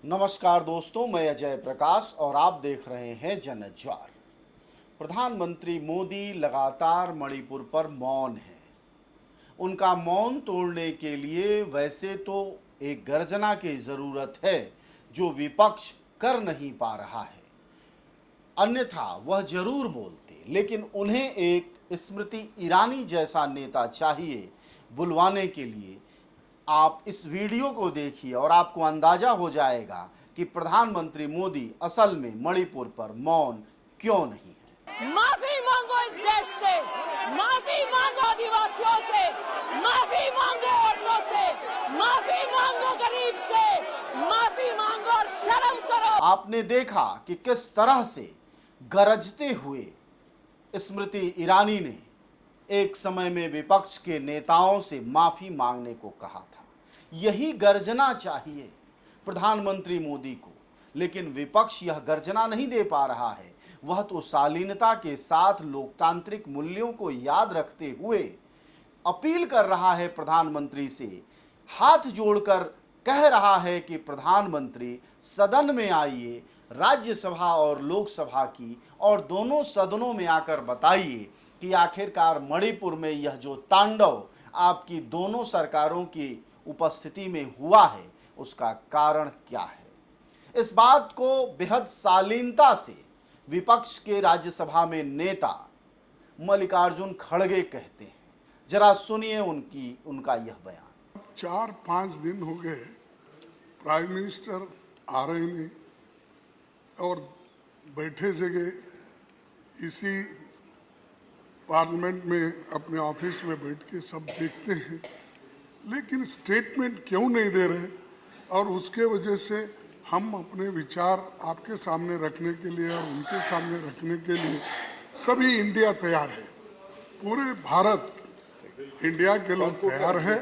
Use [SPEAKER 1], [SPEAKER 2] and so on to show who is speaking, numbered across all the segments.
[SPEAKER 1] नमस्कार दोस्तों, मैं अजय प्रकाश और आप देख रहे हैं जनज्वार। प्रधानमंत्री मोदी लगातार मणिपुर पर मौन हैं। उनका मौन तोड़ने के लिए वैसे तो एक गर्जना की ज़रूरत है जो विपक्ष कर नहीं पा रहा है, अन्यथा वह जरूर बोलते, लेकिन उन्हें एक स्मृति ईरानी जैसा नेता चाहिए बुलवाने के लिए। आप इस वीडियो को देखिए और आपको अंदाजा हो जाएगा कि प्रधानमंत्री मोदी असल में मणिपुर पर मौन क्यों नहीं है।
[SPEAKER 2] माफी मांगो इस देश से, माफी मांगो आदिवासियों से, माफी मांगो औरतों से, माफी मांगो गरीब से, माफी मांगो और शर्म करो।
[SPEAKER 1] आपने देखा कि किस तरह से गरजते हुए स्मृति ईरानी ने एक समय में विपक्ष के नेताओं से माफी मांगने को कहा था। यही गर्जना चाहिए प्रधानमंत्री मोदी को, लेकिन विपक्ष यह गर्जना नहीं दे पा रहा है। वह तो शालीनता के साथ लोकतांत्रिक मूल्यों को याद रखते हुए अपील कर रहा है प्रधानमंत्री से, हाथ जोड़कर कह रहा है कि प्रधानमंत्री सदन में आइए, राज्यसभा और लोकसभा की और दोनों सदनों में आकर बताइए कि आखिरकार मणिपुर में यह जो तांडव आपकी दोनों सरकारों की उपस्थिति में हुआ है उसका कारण क्या है। इस बात को बेहद शालीनता से विपक्ष के राज्यसभा में नेता मल्लिकार्जुन खड़गे कहते हैं। जरा सुनिए उनका यह बयान।
[SPEAKER 3] 4-5 दिन हो गए प्राइम मिनिस्टर आ रहे नहीं और बैठे जगह इसी पार्लियामेंट में अपने ऑफिस में बैठ के सब देखते हैं, लेकिन स्टेटमेंट क्यों नहीं दे रहे। और उसके वजह से हम अपने विचार आपके सामने रखने के लिए और उनके सामने रखने के लिए सभी इंडिया तैयार है, पूरे भारत इंडिया के लोग तैयार है।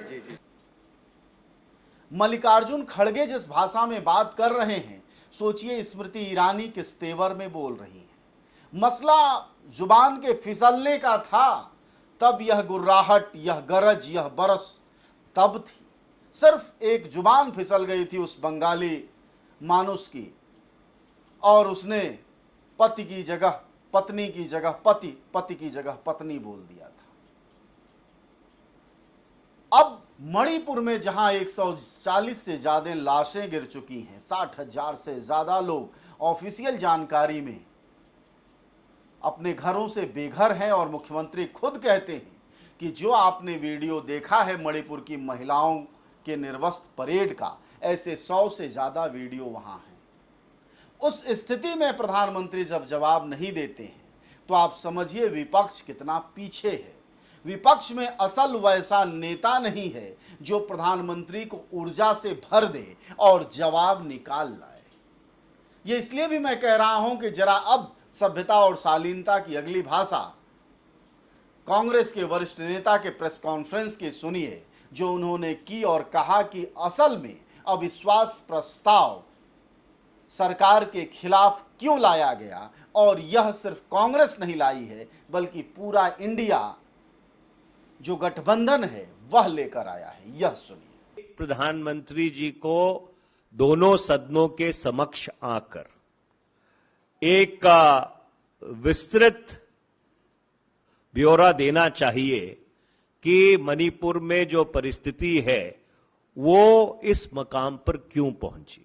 [SPEAKER 1] मल्लिकार्जुन खड़गे जिस भाषा में बात कर रहे हैं, सोचिए स्मृति ईरानी किस तेवर में बोल रही हैं। मसला जुबान के फिसलने का था, तब यह गुर्राहट, यह गरज, यह बरस तब थी। सिर्फ एक जुबान फिसल गई थी उस बंगाली मानुस की, और उसने पति की जगह पत्नी की जगह पति, पति की जगह पत्नी बोल दिया था। अब मणिपुर में जहां 140 से ज्यादा लाशें गिर चुकी हैं, 60,000 से ज्यादा लोग ऑफिशियल जानकारी में अपने घरों से बेघर हैं, और मुख्यमंत्री खुद कहते हैं कि जो आपने वीडियो देखा है मणिपुर की महिलाओं के निर्वस्त्र परेड का, ऐसे 100 से ज्यादा वीडियो वहां हैं। उस स्थिति में प्रधानमंत्री जब जवाब नहीं देते हैं तो आप समझिए विपक्ष कितना पीछे है। विपक्ष में असल वैसा नेता नहीं है जो प्रधानमंत्री को ऊर्जा से भर दे और जवाब निकाल लाए। ये इसलिए भी मैं कह रहा हूं कि जरा अब सभ्यता और शालीनता की अगली भाषा कांग्रेस के वरिष्ठ नेता के प्रेस कॉन्फ्रेंस की सुनिए, जो उन्होंने की और कहा कि असल में अविश्वास प्रस्ताव सरकार के खिलाफ क्यों लाया गया, और यह सिर्फ कांग्रेस नहीं लाई है बल्कि पूरा इंडिया जो गठबंधन है वह लेकर आया है। यह सुनिए।
[SPEAKER 4] प्रधानमंत्री जी को दोनों सदनों के समक्ष आकर एक विस्तृत ब्यौरा देना चाहिए कि मणिपुर में जो परिस्थिति है वो इस मकाम पर क्यों पहुंची।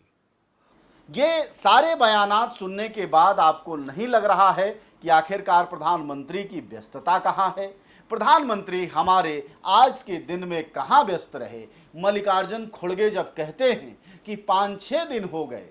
[SPEAKER 1] ये सारे बयानात सुनने के बाद आपको नहीं लग रहा है कि आखिरकार प्रधानमंत्री की व्यस्तता कहां है? प्रधानमंत्री हमारे आज के दिन में कहां व्यस्त रहे? मल्लिकार्जुन खड़गे जब कहते हैं कि 5-6 दिन हो गए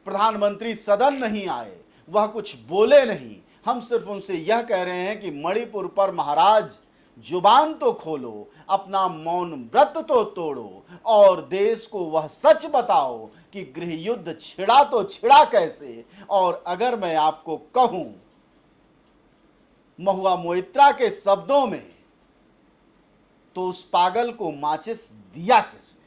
[SPEAKER 1] प्रधानमंत्री सदन नहीं आए, वह कुछ बोले नहीं, हम सिर्फ उनसे यह कह रहे हैं कि मणिपुर पर महाराज जुबान तो खोलो, अपना मौन व्रत तो तोड़ो और देश को वह सच बताओ कि गृह युद्ध छिड़ा तो छिड़ा कैसे। और अगर मैं आपको कहूं महुआ मोइत्रा के शब्दों में, तो उस पागल को माचिस दिया किसने?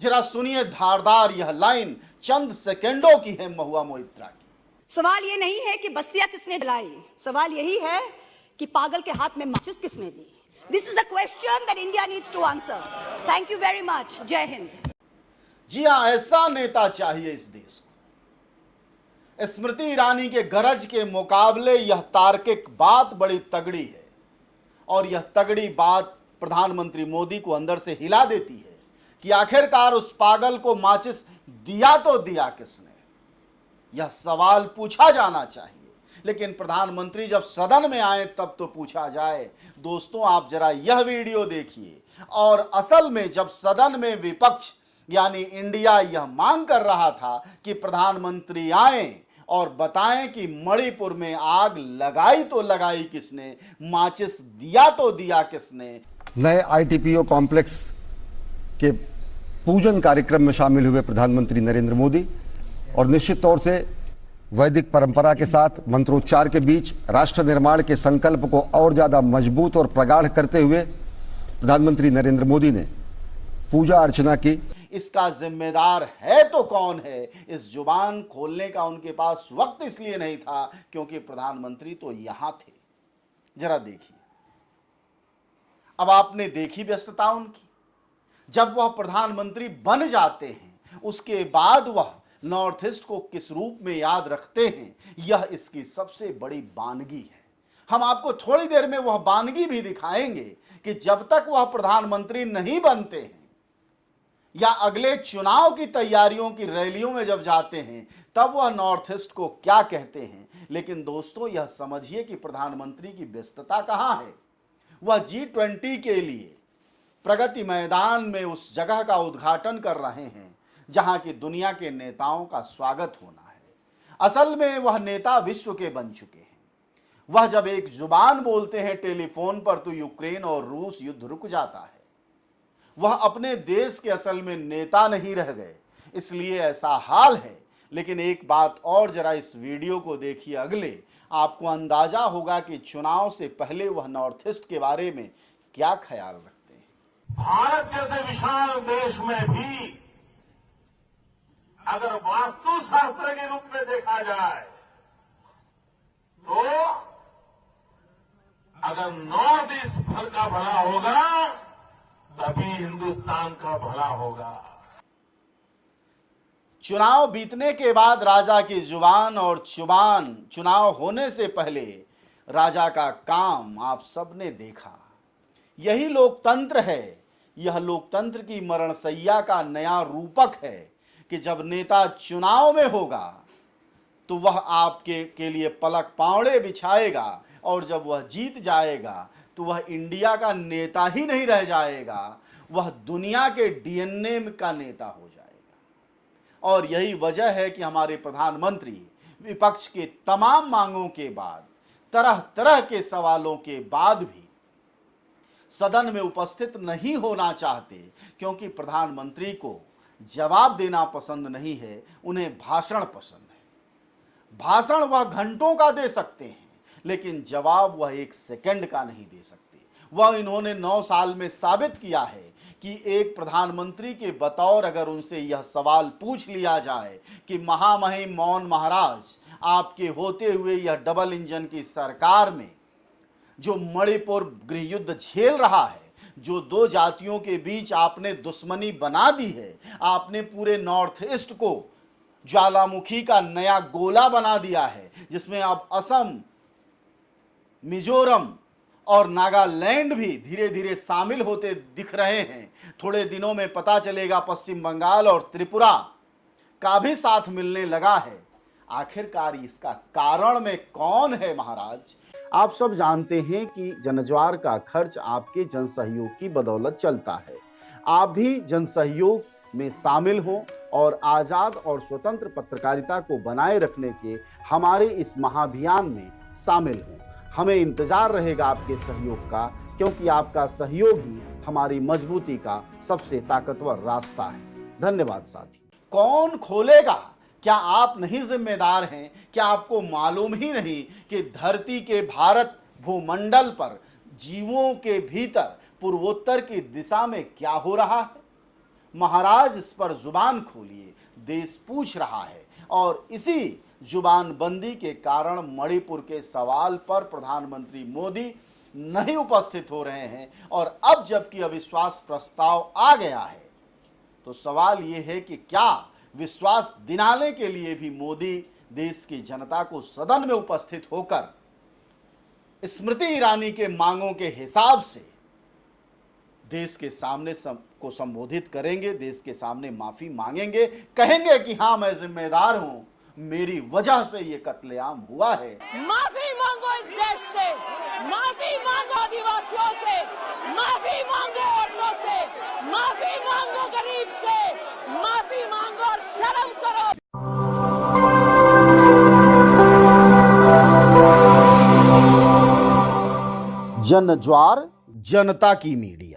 [SPEAKER 1] जरा सुनिए धारदार यह लाइन, चंद सेकंडों की है महुआ मोइत्रा की।
[SPEAKER 5] सवाल ये नहीं है कि बस्तियां किसने जलाई, सवाल यही है कि पागल के हाथ में माचिस किसने दी। This is a question that India needs to answer. Thank you very much. जय हिंद।
[SPEAKER 1] जी हां, ऐसा नेता चाहिए इस देश को। स्मृति ईरानी के गरज के मुकाबले यह तार्किक बात बड़ी तगड़ी है, और यह तगड़ी बात प्रधानमंत्री मोदी को अंदर से हिला देती है कि आखिरकार उस पागल को माचिस दिया तो दिया किसने। यह सवाल पूछा जाना चाहिए, लेकिन प्रधानमंत्री जब सदन में आए तब तो पूछा जाए। दोस्तों, आप जरा यह वीडियो देखिए। और असल में जब सदन में विपक्ष यानी इंडिया यह मांग कर रहा था कि प्रधानमंत्री आए और बताएं कि मणिपुर में आग लगाई तो लगाई किसने, माचिस दिया तो दिया किसने।
[SPEAKER 6] नए आईटीपीओ कॉम्प्लेक्स के पूजन कार्यक्रम में शामिल हुए प्रधानमंत्री नरेंद्र मोदी और निश्चित तौर से वैदिक परंपरा के साथ मंत्रोच्चार के बीच राष्ट्र निर्माण के संकल्प को और ज्यादा मजबूत और प्रगाढ़ करते हुए प्रधानमंत्री नरेंद्र मोदी ने पूजा अर्चना की।
[SPEAKER 1] इसका जिम्मेदार है तो कौन है? इस जुबान खोलने का उनके पास वक्त इसलिए नहीं था क्योंकि प्रधानमंत्री तो यहां थे। जरा देखिए, अब आपने देखी व्यस्तता उनकी। जब वह प्रधानमंत्री बन जाते हैं उसके बाद वह नॉर्थ ईस्ट को किस रूप में याद रखते हैं, यह इसकी सबसे बड़ी बानगी है। हम आपको थोड़ी देर में वह बानगी भी दिखाएंगे कि जब तक वह प्रधानमंत्री नहीं बनते हैं या अगले चुनाव की तैयारियों की रैलियों में जब जाते हैं तब वह नॉर्थ ईस्ट को क्या कहते हैं। लेकिन दोस्तों, यह समझिए कि प्रधानमंत्री की व्यस्तता कहां है। वह G20 के लिए प्रगति मैदान में उस जगह का उद्घाटन कर रहे हैं जहां की दुनिया के नेताओं का स्वागत होना है। असल में वह नेता विश्व के बन चुके हैं। वह जब एक जुबान बोलते हैं टेलीफोन पर तो यूक्रेन और रूस युद्ध रुक जाता है। वह अपने देश के असल में नेता नहीं रह गए, इसलिए ऐसा हाल है। लेकिन एक बात और, जरा इस वीडियो को देखिए अगले, आपको अंदाजा होगा कि चुनाव से पहले वह नॉर्थ ईस्ट के बारे में क्या ख्याल रखते हैं।
[SPEAKER 7] भारत जैसे विशाल देश में भी अगर वास्तुशास्त्र के रूप में देखा जाए तो अगर नॉर्थ ईस्ट भर का भला होगा तभी हिंदुस्तान का भला होगा।
[SPEAKER 1] चुनाव बीतने के बाद राजा की जुबान और चुबान, चुनाव होने से पहले राजा का काम आप सबने देखा। यही लोकतंत्र है। यह लोकतंत्र की मरणसैया का नया रूपक है कि जब नेता चुनाव में होगा तो वह आपके के लिए पलक पावड़े बिछाएगा, और जब वह जीत जाएगा तो वह इंडिया का नेता ही नहीं रह जाएगा, वह दुनिया के डीएनए का नेता हो जाएगा। और यही वजह है कि हमारे प्रधानमंत्री विपक्ष के तमाम मांगों के बाद, तरह तरह के सवालों के बाद भी सदन में उपस्थित नहीं होना चाहते, क्योंकि प्रधानमंत्री को जवाब देना पसंद नहीं है, उन्हें भाषण पसंद है। भाषण वह घंटों का दे सकते हैं, लेकिन जवाब वह एक सेकंड का नहीं दे सकते। वह इन्होंने 9 साल में साबित किया है कि एक प्रधानमंत्री के बतौर अगर उनसे यह सवाल पूछ लिया जाए कि महामहिम मौन महाराज, आपके होते हुए यह डबल इंजन की सरकार में जो मणिपुर गृह युद्ध झेल रहा है, जो 2 जातियों के बीच आपने दुश्मनी बना दी है, आपने पूरे नॉर्थ ईस्ट को ज्वालामुखी का नया गोला बना दिया है, जिसमें अब असम, मिजोरम और नागालैंड भी धीरे धीरे शामिल होते दिख रहे हैं। थोड़े दिनों में पता चलेगा पश्चिम बंगाल और त्रिपुरा का भी साथ मिलने लगा है। आखिरकार इसका कारण में कौन है महाराज? आप सब जानते हैं कि जनज्वार का खर्च आपके जनसहयोग की बदौलत चलता है। आप भी जनसहयोग में शामिल हों और आज़ाद और स्वतंत्र पत्रकारिता को बनाए रखने के हमारे इस महाअभियान में शामिल हों। हमें इंतजार रहेगा आपके सहयोग का, क्योंकि आपका सहयोग ही हमारी मजबूती का सबसे ताकतवर रास्ता है। धन्यवाद साथी। कौन खोलेगा? क्या आप नहीं जिम्मेदार हैं? क्या आपको मालूम ही नहीं कि धरती के भारत भूमंडल पर जीवों के भीतर पूर्वोत्तर की दिशा में क्या हो रहा है? महाराज, इस पर जुबान खोलिए, देश पूछ रहा है। और इसी जुबानबंदी के कारण मणिपुर के सवाल पर प्रधानमंत्री मोदी नहीं उपस्थित हो रहे हैं। और अब जबकि अविश्वास प्रस्ताव आ गया है तो सवाल यह है कि क्या विश्वास दिलाने के लिए भी मोदी देश की जनता को सदन में उपस्थित होकर स्मृति ईरानी के मांगों के हिसाब से देश के सामने को संबोधित करेंगे, देश के सामने माफी मांगेंगे, कहेंगे कि हाँ मैं जिम्मेदार हूं, मेरी वजह से ये कत्लेआम हुआ है।
[SPEAKER 2] माफी मांगो इस देश से, माफी मांगो आदिवासियों से, माफी मांगो औरतों से, माफी मांगो गरीब से, माफी मांगो और शर्म करो।
[SPEAKER 1] जन ज्वार जनता की मीडिया।